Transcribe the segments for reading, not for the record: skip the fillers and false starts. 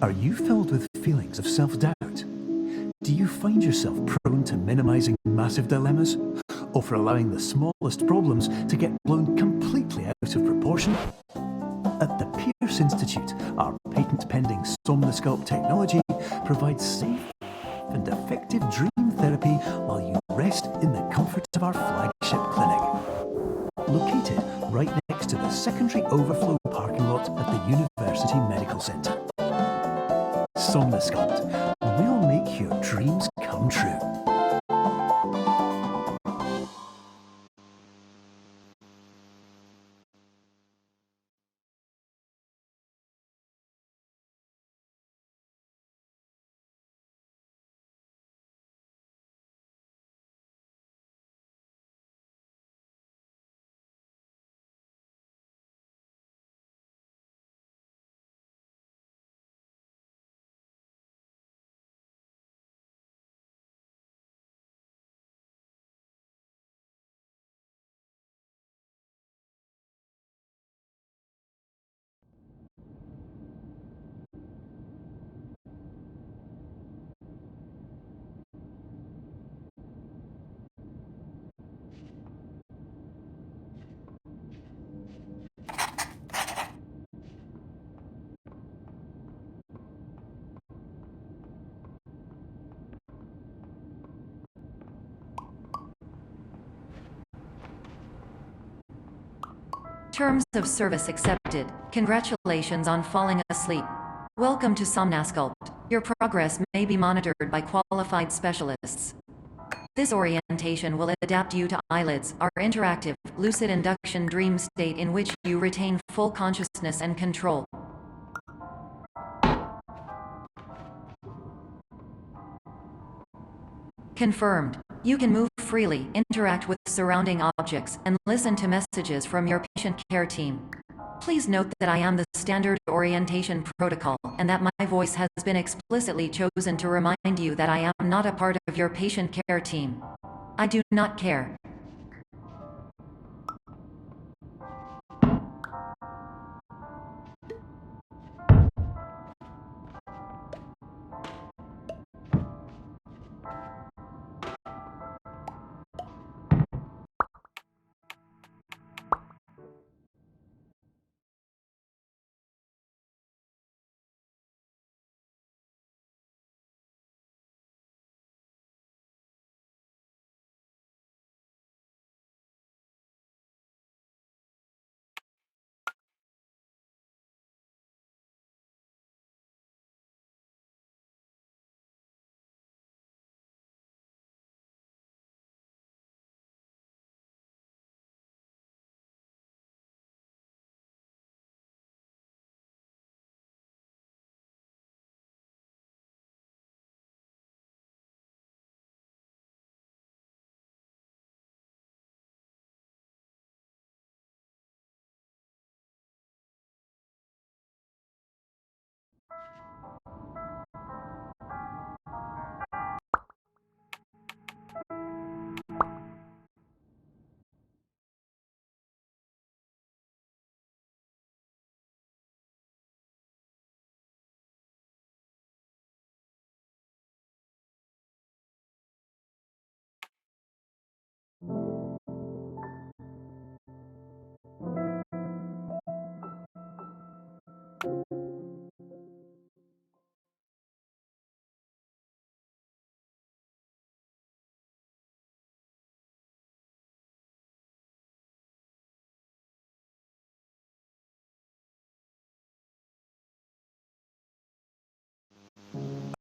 Are you filled with feelings of self-doubt? Do you find yourself prone to minimizing massive dilemmas, or for allowing the smallest problems to get blown completely out of proportion? At the Pierce Institute, our patent-pending Somnosculpt technology provides safe and effective dream therapy while you rest in the comfort of our flagship clinic. Located right next to the secondary overflow parking lot at the University Medical Centre. Somnosculpt will make your dreams come true. Terms of service accepted. Congratulations on falling asleep. Welcome to Somnosculpt. Your progress may be monitored by qualified specialists. This orientation will adapt you to eyelids, our interactive, lucid induction dream state in which you retain full consciousness and control. Confirmed. You can move freely, interact with surrounding objects, and listen to messages from your patient care team. Please note that I am the standard orientation protocol, and that my voice has been explicitly chosen to remind you that I am not a part of your patient care team. I do not care.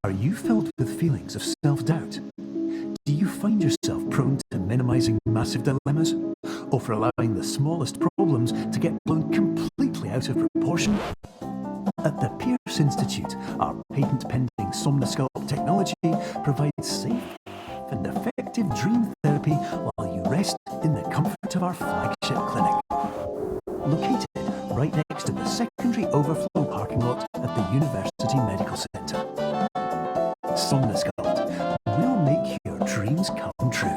Are you filled with feelings of self-doubt? Do you find yourself prone to minimizing massive dilemmas, or for allowing the smallest problems to get blown completely out of proportion? At the Pierce Institute, our patent-pending Somnosculpt technology provides safe and effective dream therapy while you rest in the comfort of our flagship clinic. Located right next to the secondary overflow parking lot at the University Medical Centre. Somnosculpt will make your dreams come true.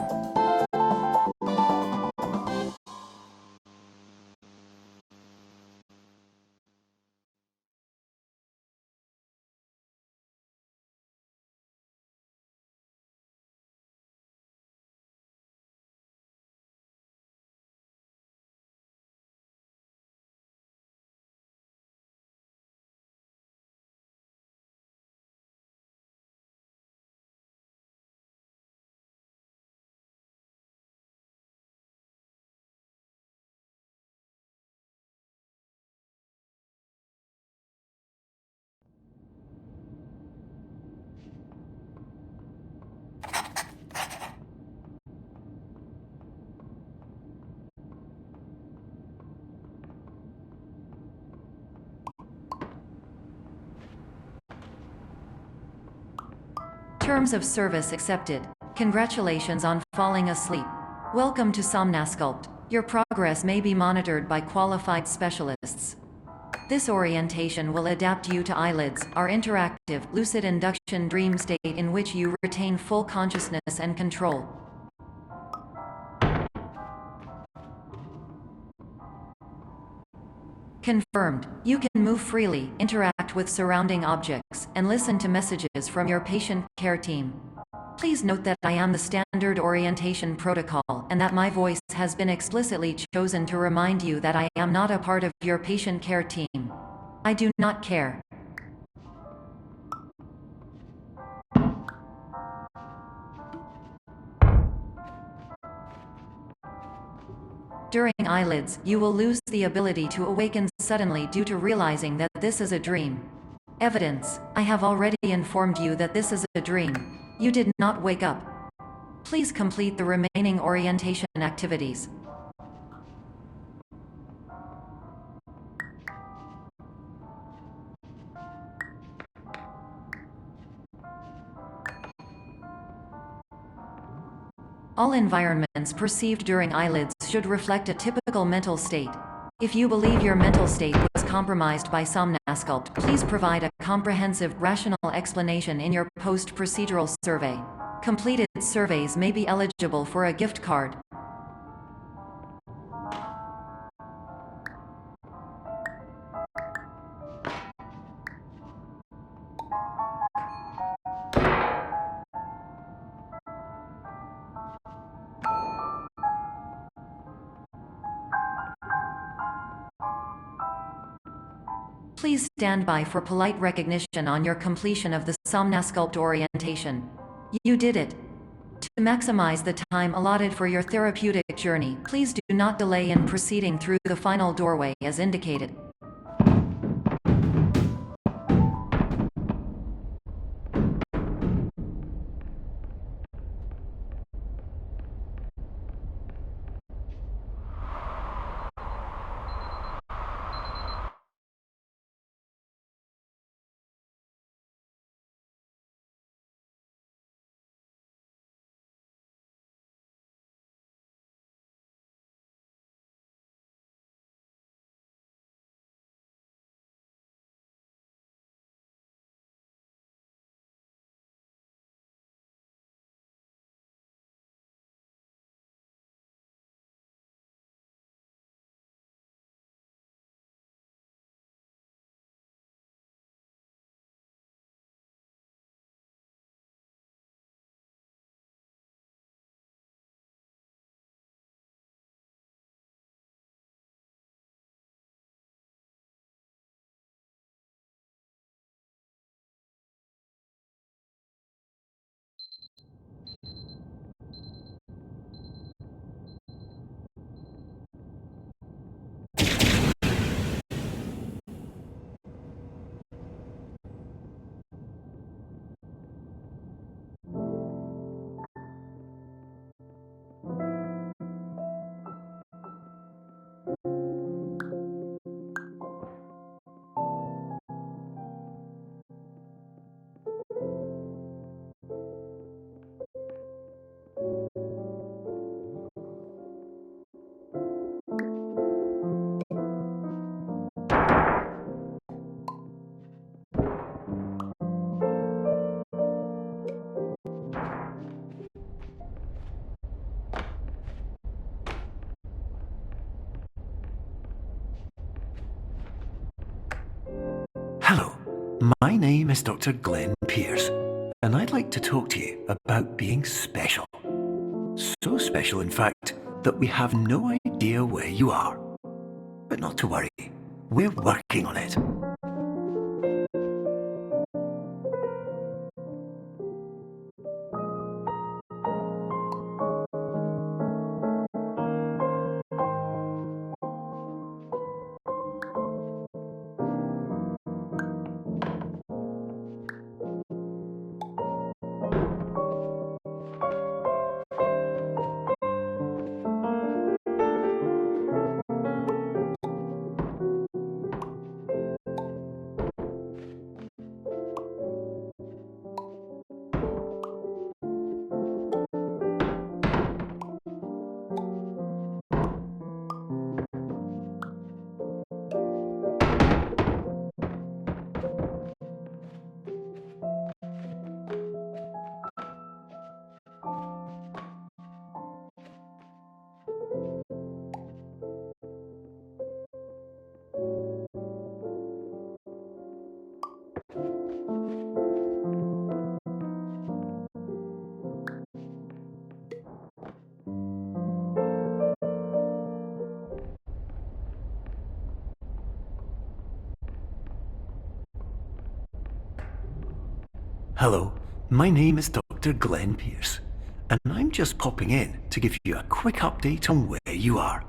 Terms of service accepted. Congratulations on falling asleep. Welcome to Somnasculpt. Your progress may be monitored by qualified specialists. This orientation will adapt you to eyelids, our interactive, lucid induction dream state in which you retain full consciousness and control. Confirmed. You can move freely, interact with surrounding objects, and listen to messages from your patient care team. Please note that I am the standard orientation protocol, and that my voice has been explicitly chosen to remind you that I am not a part of your patient care team. I do not care. During eyelids, you will lose the ability to awaken suddenly due to realizing that this is a dream. Evidence. I have already informed you that this is a dream. You did not wake up. Please complete the remaining orientation activities. All environments perceived during eyelids should reflect a typical mental state. If you believe your mental state was compromised by Somnasculpt, please provide a comprehensive, rational explanation in your post-procedural survey. Completed surveys may be eligible for a gift card. Please stand by for polite recognition on your completion of the Somnasculpt orientation. You did it. To maximize the time allotted for your therapeutic journey, please do not delay in proceeding through the final doorway as indicated. Hello, my name is Dr. Glenn Pierce, and I'd like to talk to you about being special. So special, in fact, that we have no idea where you are. But not to worry, we're working on it. Hello, my name is Dr. Glenn Pierce, and I'm just popping in to give you a quick update on where you are.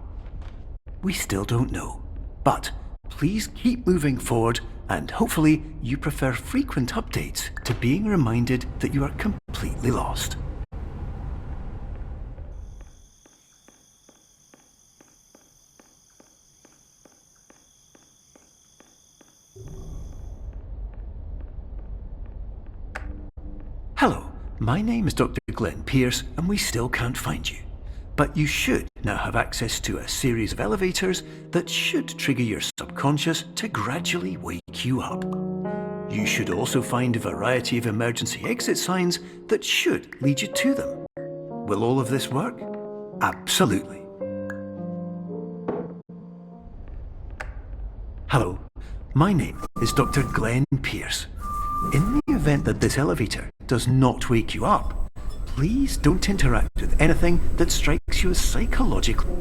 We still don't know, but please keep moving forward, and hopefully you prefer frequent updates to being reminded that you are completely lost. Hello, my name is Dr. Glenn Pierce, and we still can't find you. But you should now have access to a series of elevators that should trigger your subconscious to gradually wake you up. You should also find a variety of emergency exit signs that should lead you to them. Will all of this work? Absolutely. Hello, my name is Dr. Glenn Pierce. In the event that this elevator does not wake you up, please don't interact with anything that strikes you as psychologically.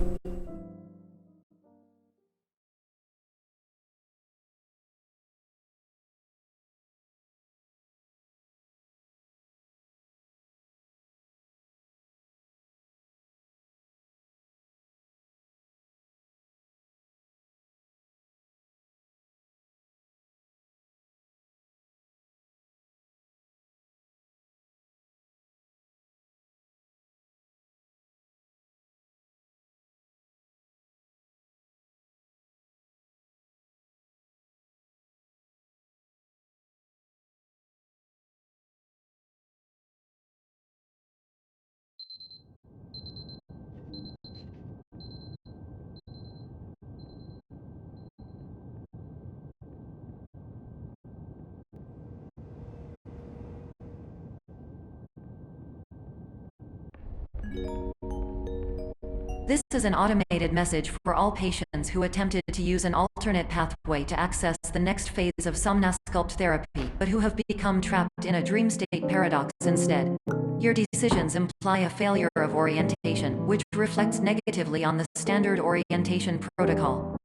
This is an automated message for all patients who attempted to use an alternate pathway to access the next phase of Somnasculpt therapy, but who have become trapped in a dream state paradox instead. Your decisions imply a failure of orientation, which reflects negatively on the standard orientation protocol.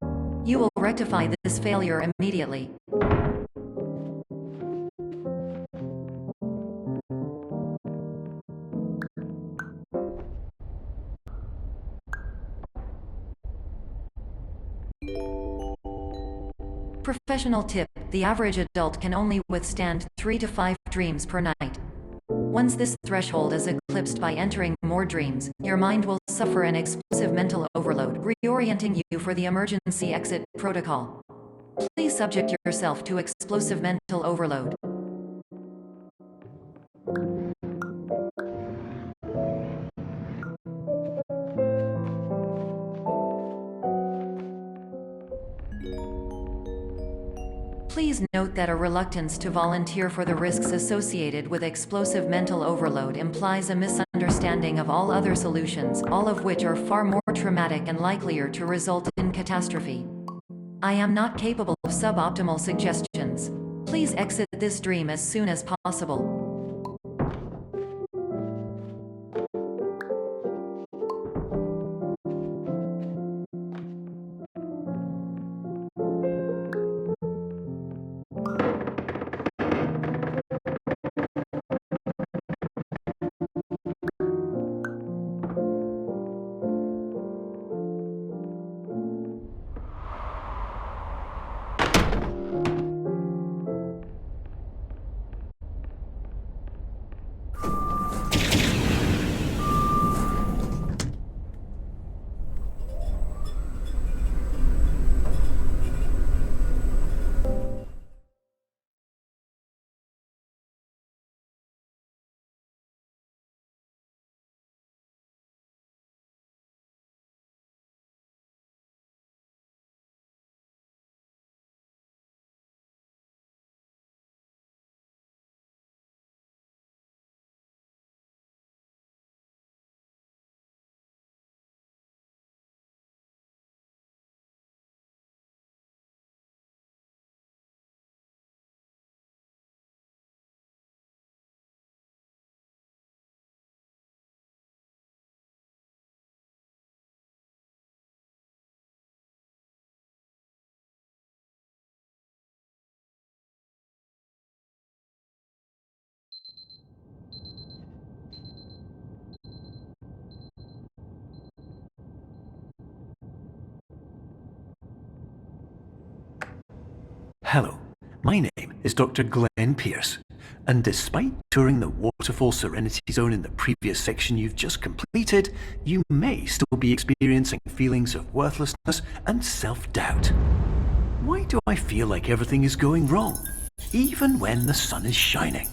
You will rectify this failure immediately. Professional tip: the average adult can only withstand 3 to 5 dreams per night. Once this threshold is eclipsed by entering more dreams, your mind will suffer an explosive mental overload, reorienting you for the emergency exit protocol. Please subject yourself to explosive mental overload. Please note that a reluctance to volunteer for the risks associated with explosive mental overload implies a misunderstanding of all other solutions, all of which are far more traumatic and likelier to result in catastrophe. I am not capable of suboptimal suggestions. Please exit this dream as soon as possible. Hello, my name is Dr. Glenn Pierce, and despite touring the Waterfall Serenity Zone in the previous section you've just completed, you may still be experiencing feelings of worthlessness and self-doubt. Why do I feel like everything is going wrong, even when the sun is shining?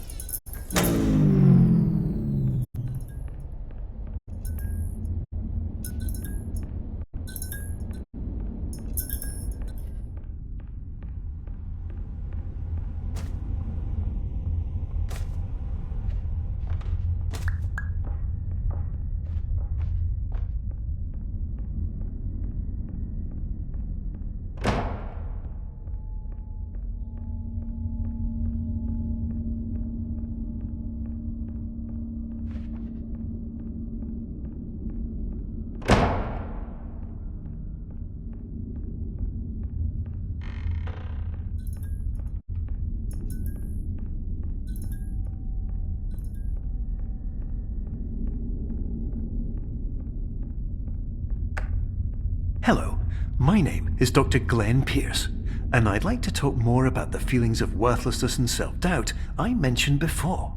Hello, my name is Dr. Glenn Pierce, and I'd like to talk more about the feelings of worthlessness and self-doubt I mentioned before.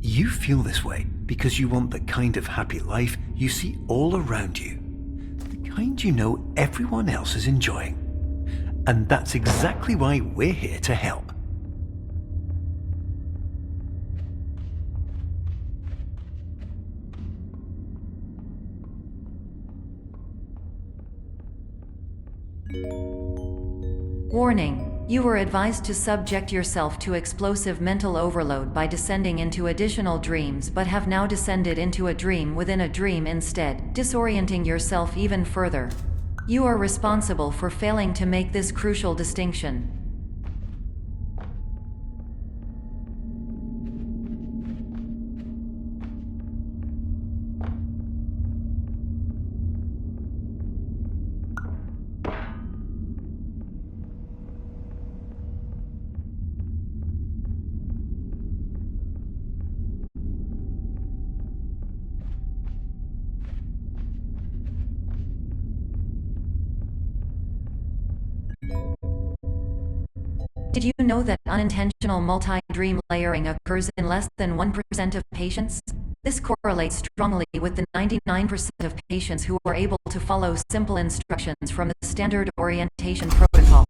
You feel this way because you want the kind of happy life you see all around you, the kind you know everyone else is enjoying. And that's exactly why we're here to help. Warning. You were advised to subject yourself to explosive mental overload by descending into additional dreams, but have now descended into a dream within a dream instead, disorienting yourself even further. You are responsible for failing to make this crucial distinction. Did you know that unintentional multi-dream layering occurs in less than 1% of patients? This correlates strongly with the 99% of patients who are able to follow simple instructions from the standard orientation protocol.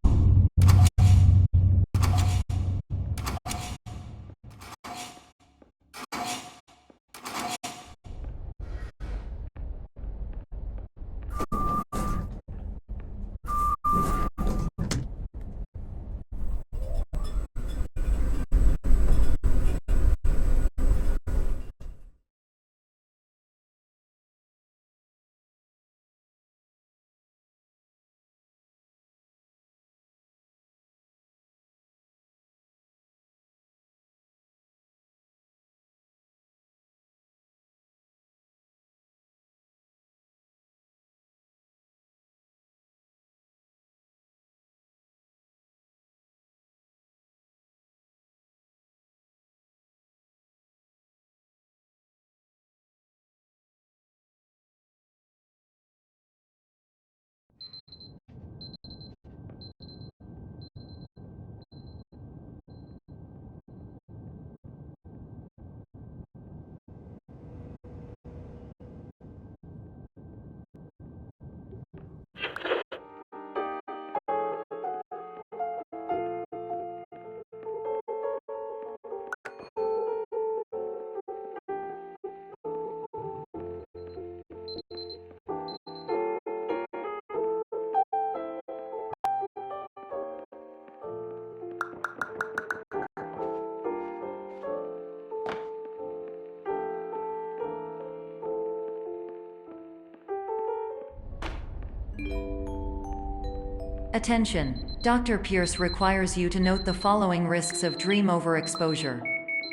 Attention! Dr. Pierce requires you to note the following risks of dream overexposure.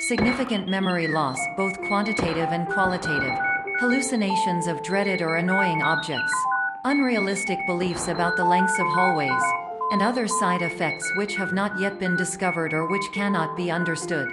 Significant memory loss, both quantitative and qualitative. Hallucinations of dreaded or annoying objects. Unrealistic beliefs about the lengths of hallways. And other side effects which have not yet been discovered or which cannot be understood.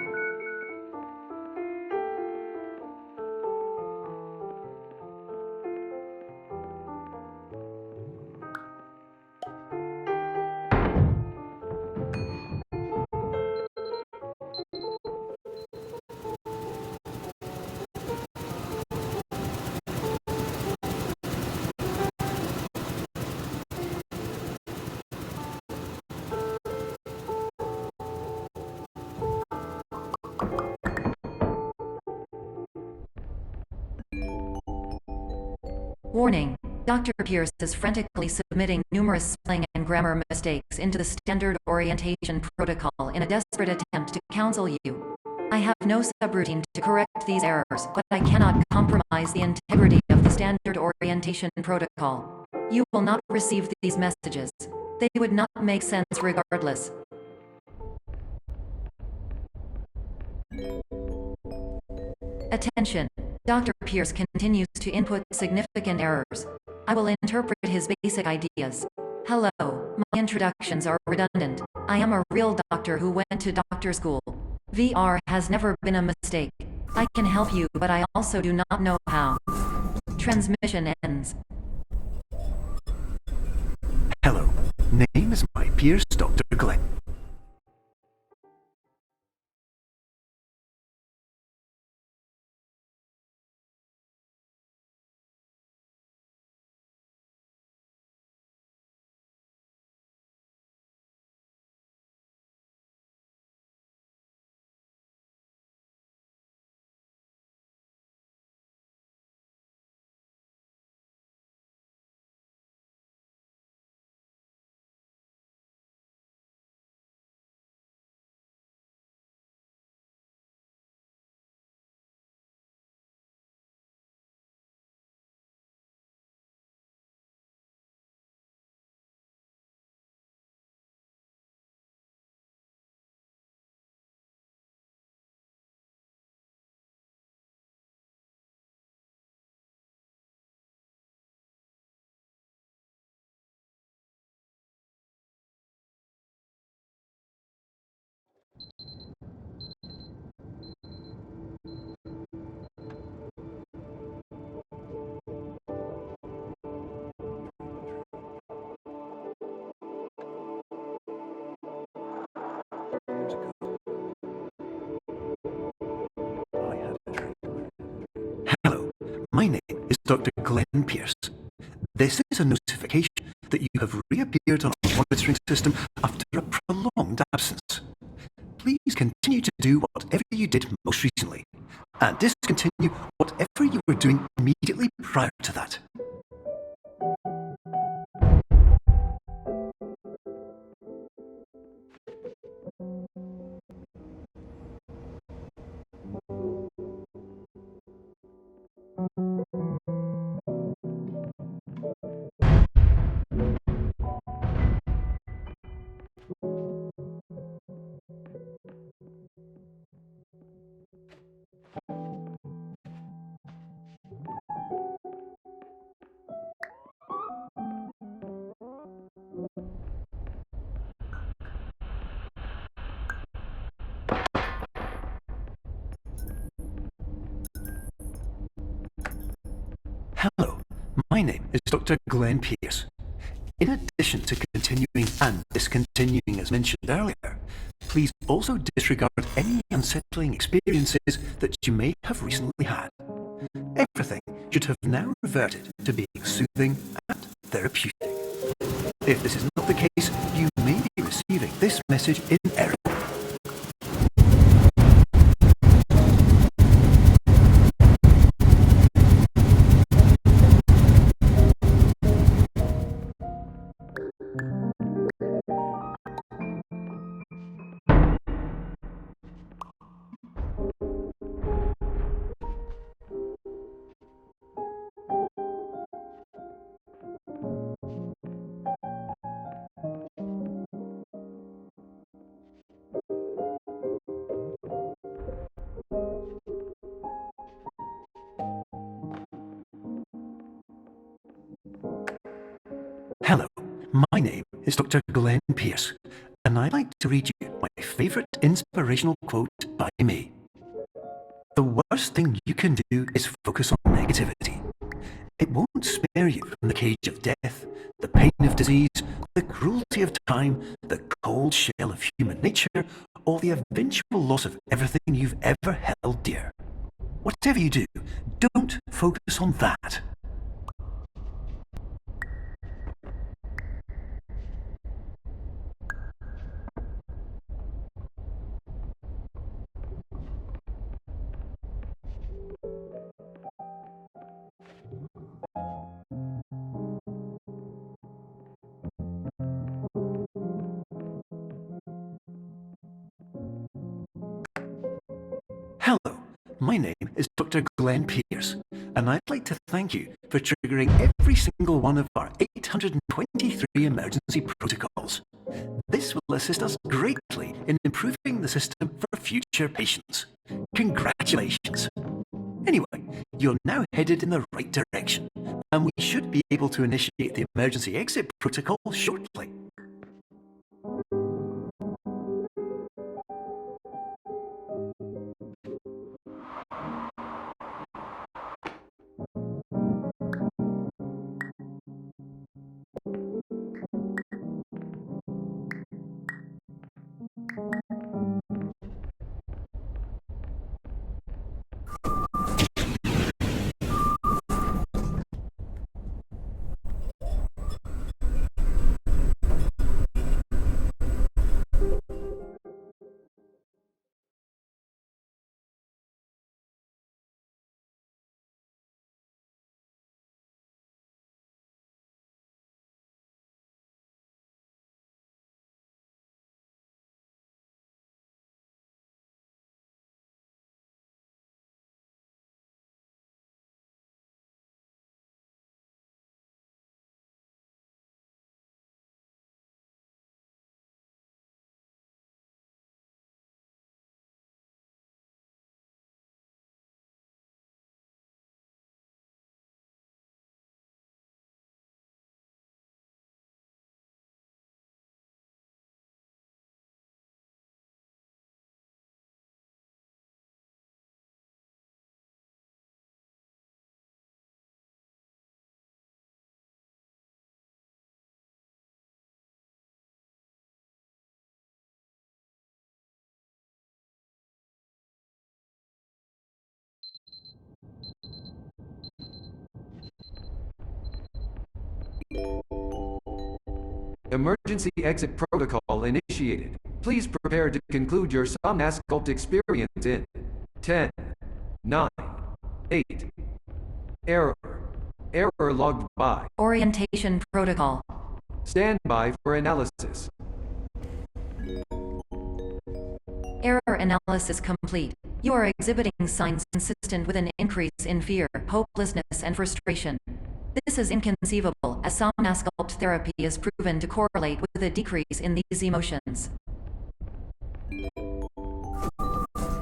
Warning. Dr. Pierce is frantically submitting numerous spelling and grammar mistakes into the standard orientation protocol in a desperate attempt to counsel you. I have no subroutine to correct these errors, but I cannot compromise the integrity of the standard orientation protocol. You will not receive these messages. They would not make sense regardless. Attention. Dr. Pierce continues to input significant errors. I will interpret his basic ideas. Hello, my introductions are redundant. I am a real doctor who went to doctor school. VR has never been a mistake. I can help you, but I also do not know how. Transmission ends. Hello, name is my Pierce, Dr. Glenn. Hello, my name is Dr. Glenn Pierce. This is a notification that you have reappeared on our monitoring system after a prolonged absence. Please continue to do whatever you did most recently, and discontinue whatever you were doing immediately prior to that. Hello, my name is Dr. Glenn Pierce. In addition to continuing and discontinuing as mentioned earlier, please also disregard any unsettling experiences that you may have recently had. Everything should have now reverted to being soothing and therapeutic. If this is not the case, you may be receiving this message in error. Hello, my name is Dr. Glenn Pierce, and I'd like to read you my favorite inspirational quote by me. The worst thing you can do is focus on negativity. It won't spare you from the cage of death, the pain of disease, the cruelty of time, the cold shell of human nature, or the eventual loss of everything you've ever held dear. Whatever you do, don't focus on that. My name is Dr. Glenn Pierce, and I'd like to thank you for triggering every single one of our 823 emergency protocols. This will assist us greatly in improving the system for future patients. Congratulations! Anyway, you're now headed in the right direction, and we should be able to initiate the emergency exit protocol shortly. Emergency exit protocol initiated. Please prepare to conclude your Somnas Sculpt experience in 10, 9, 8. Error. Error logged by. Orientation protocol. Stand by for analysis. Error analysis complete. You are exhibiting signs consistent with an increase in fear, hopelessness, and frustration. This is inconceivable, as Somnas Sculpt therapy is proven to correlate with a decrease in these emotions.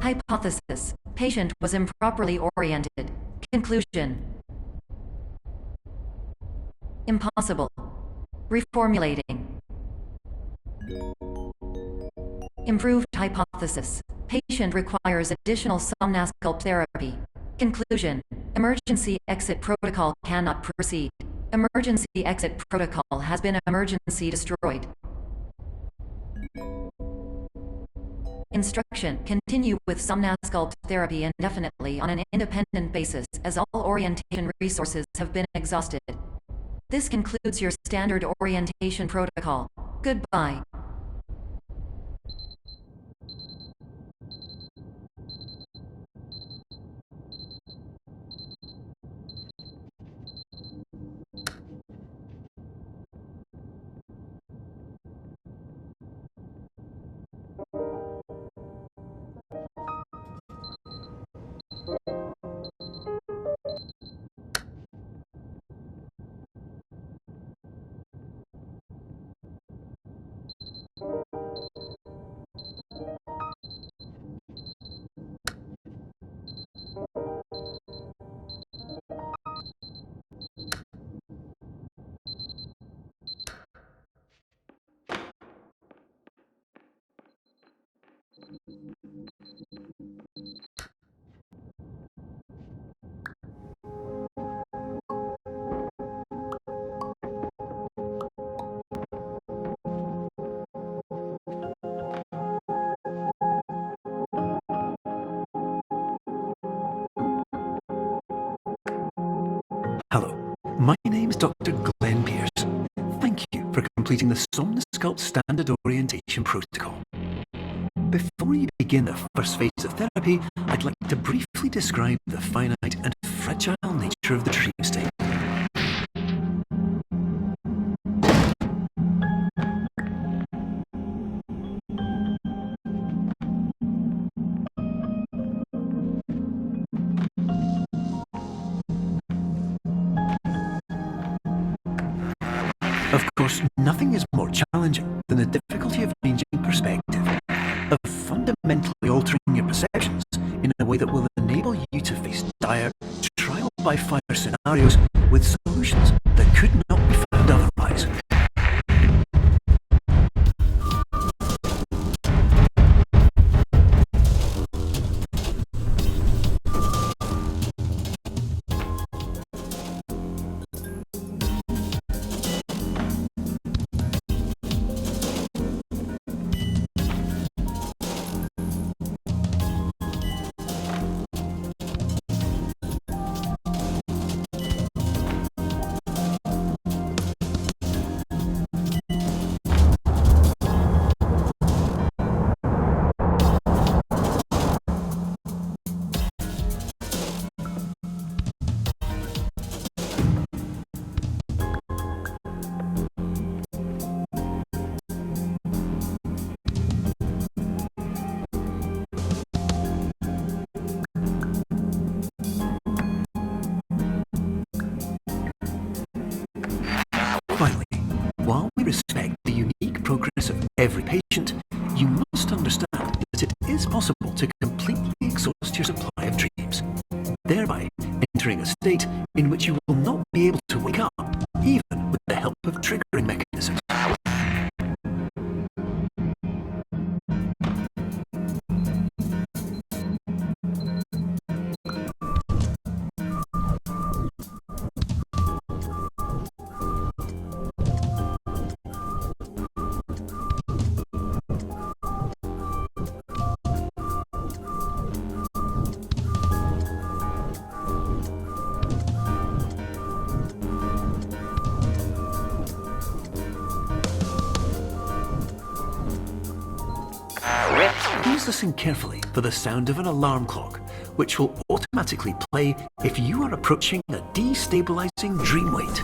Hypothesis: patient was improperly oriented. Conclusion: impossible. Reformulating. Improved hypothesis: patient requires additional Somnas Sculpt therapy. Conclusion: emergency exit protocol cannot proceed. Emergency exit protocol has been emergency destroyed. Instruction: continue with Somnas Sculpt therapy indefinitely on an independent basis, as all orientation resources have been exhausted. This concludes your standard orientation protocol. Goodbye. Hello, my name is Dr. Glenn Pierce. Thank you for completing the Somnas Sculpt Standard Orientation Protocol. Before we begin the first phase of therapy, I'd like to briefly describe the finite and fragile nature of the dream state. course, nothing is more challenging than the difficulty of changing perspective, of fundamentally altering your perceptions in a way that will enable you to face dire, trial-by-fire scenarios with solutions that could not be found otherwise. Finally, while we respect the unique progress of every patient, you must understand that it is possible to completely exhaust your supply of dreams, thereby entering a state in which you will not be able to wake up, even with the help of triggering mechanisms. Please listen carefully for the sound of an alarm clock, which will automatically play if you are approaching a destabilizing dream weight.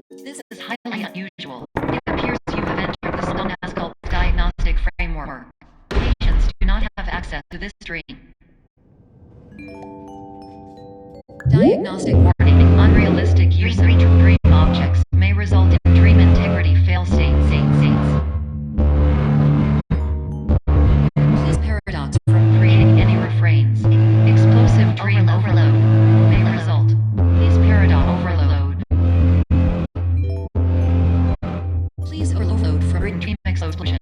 This is highly unusual. It appears you have entered the Somnasculpt diagnostic framework. Patients do not have access to this stream. Diagnostic warning. Unrealistic use of dream objects may result in dream integrity fail-states. Please paradox from creating any refrains. Explosive dream overload may result. Please paradox overload. Please overload for dream explosion.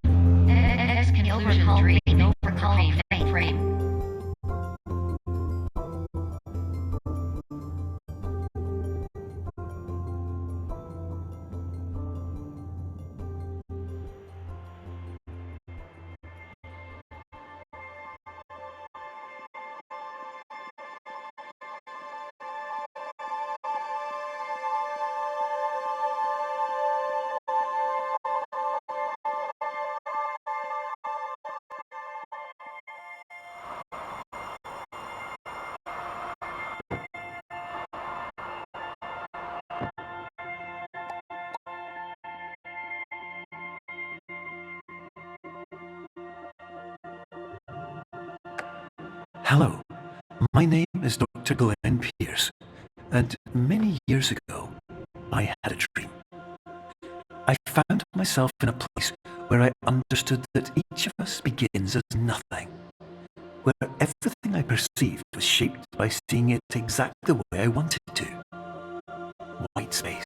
Exclusion dream overcall frame. Hello, my name is Dr. Glenn Pierce, and many years ago, I had a dream. I found myself in a place where I understood that each of us begins as nothing, where everything I perceived was shaped by seeing it exactly the way I wanted to. White space.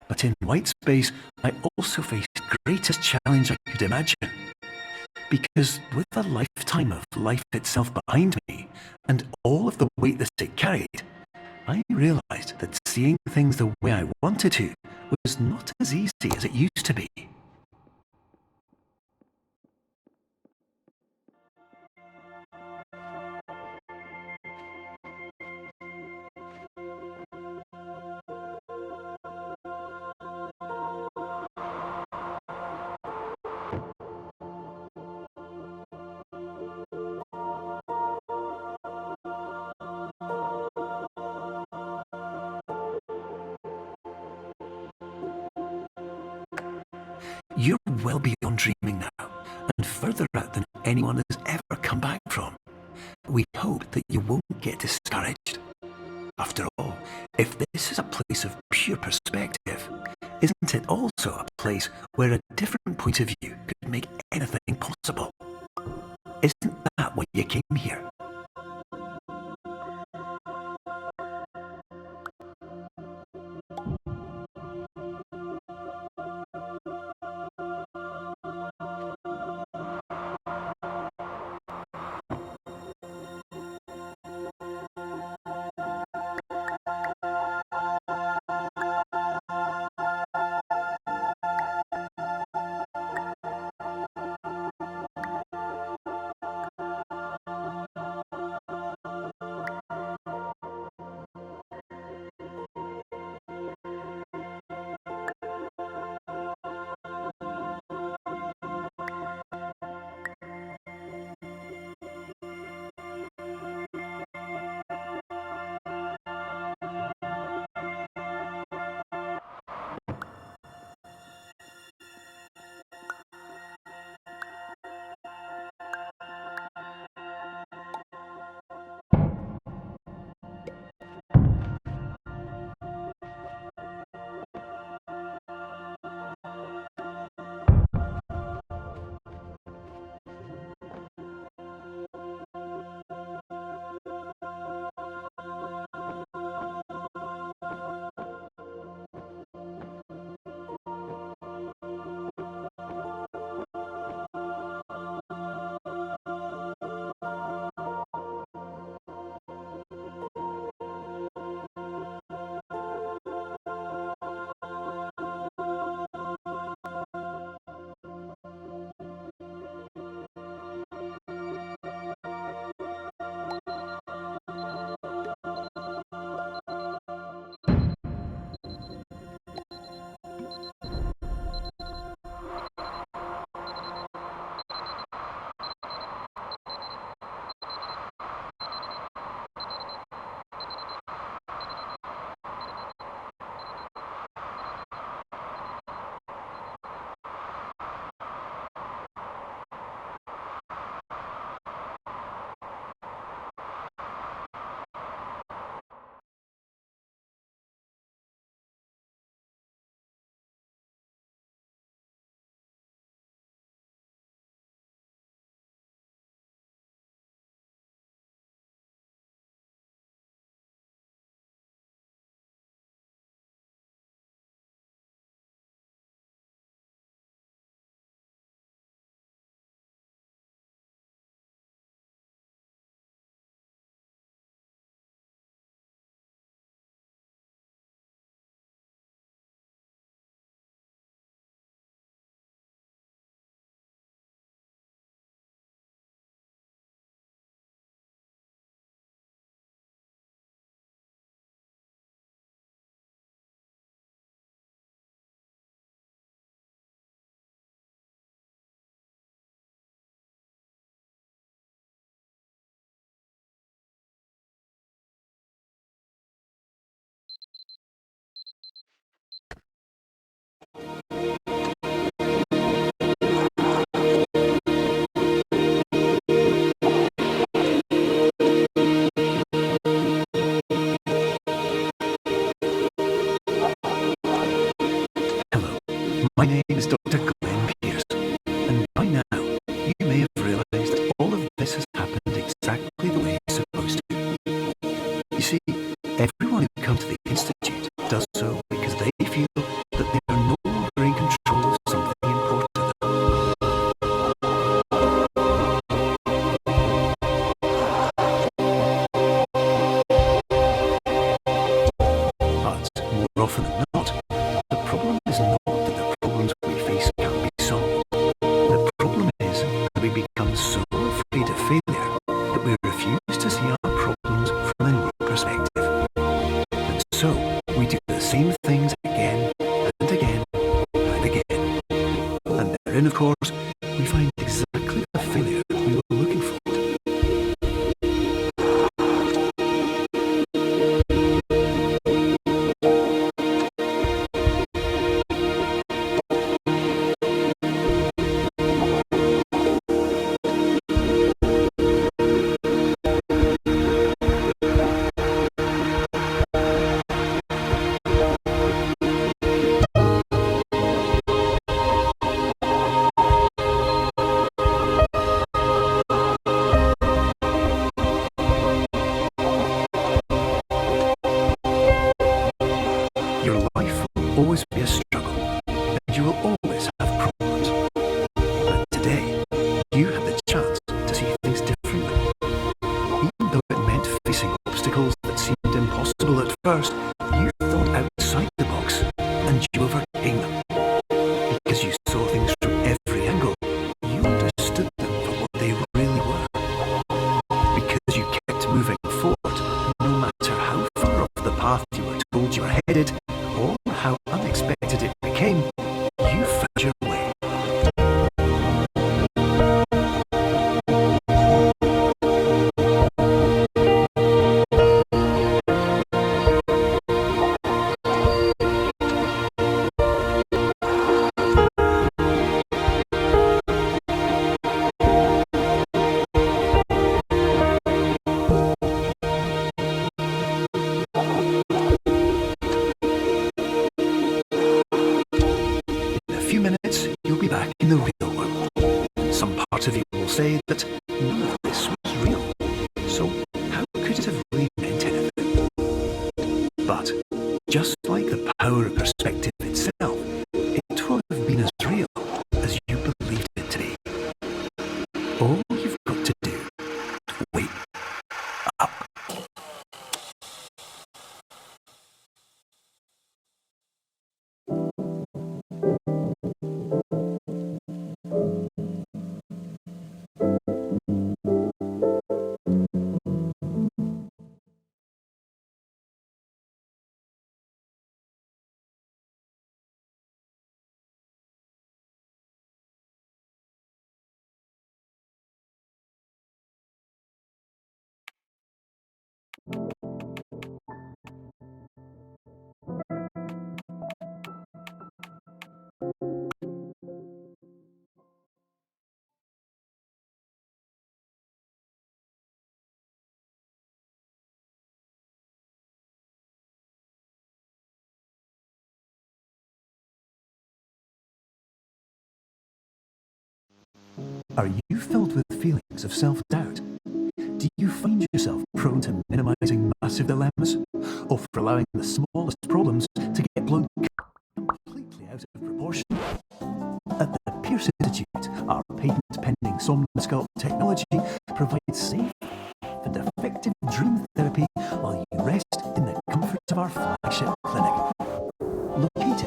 But in white space, I also faced the greatest challenge I could imagine. Because with a lifetime of life itself behind me, and all of the weight that it carried, I realized that seeing things the way I wanted to was not as easy as it used to be. You're well beyond dreaming now, and further out than anyone has ever come back from. We hope that you won't get discouraged. After all, if this is a place of pure perspective, isn't it also a place where a different point of view could make anything possible? Isn't that why you came here? My name is Dr. Glenn Pierce, and by now you may have realised that all of this has happened exactly the way it's supposed to. You see, everyone who comes to the Institute does so because they feel that they are no longer in control of something important to them. But more often than not, the problem is not that the problems we face can't be solved. The problem is that we become so afraid of failure that we refuse to see our problems from a new perspective. And so we do the same things again and again and again. And therein, of course, we find exactly the failure that we were looking for. Your life will always be a struggle, and you will always have problems. But today, you have the chance to see things differently. Even though it meant facing obstacles that seemed impossible at first, you thought outside the box, and you overcame them. Because you saw things from every angle, you understood them for what they really were. Because you kept moving forward, no matter how far off the path you were told you were headed, or how unexpected it became, you found your way. In a few minutes, you'll be back in the real world. Some part of you will say that none of this was real. So how could it have really meant anything? But just like the power of perspective itself, it will have been as real as you believed it to be. All you've got to do is wake up. Are you filled with feelings of self-doubt? Do you find yourself prone to minimizing massive dilemmas, or for allowing the smallest problems to get blown completely out of proportion? At the Pierce Institute, our patent-pending Somnosculpt technology provides safe and effective dream therapy while you rest in the comfort of our flagship clinic. Located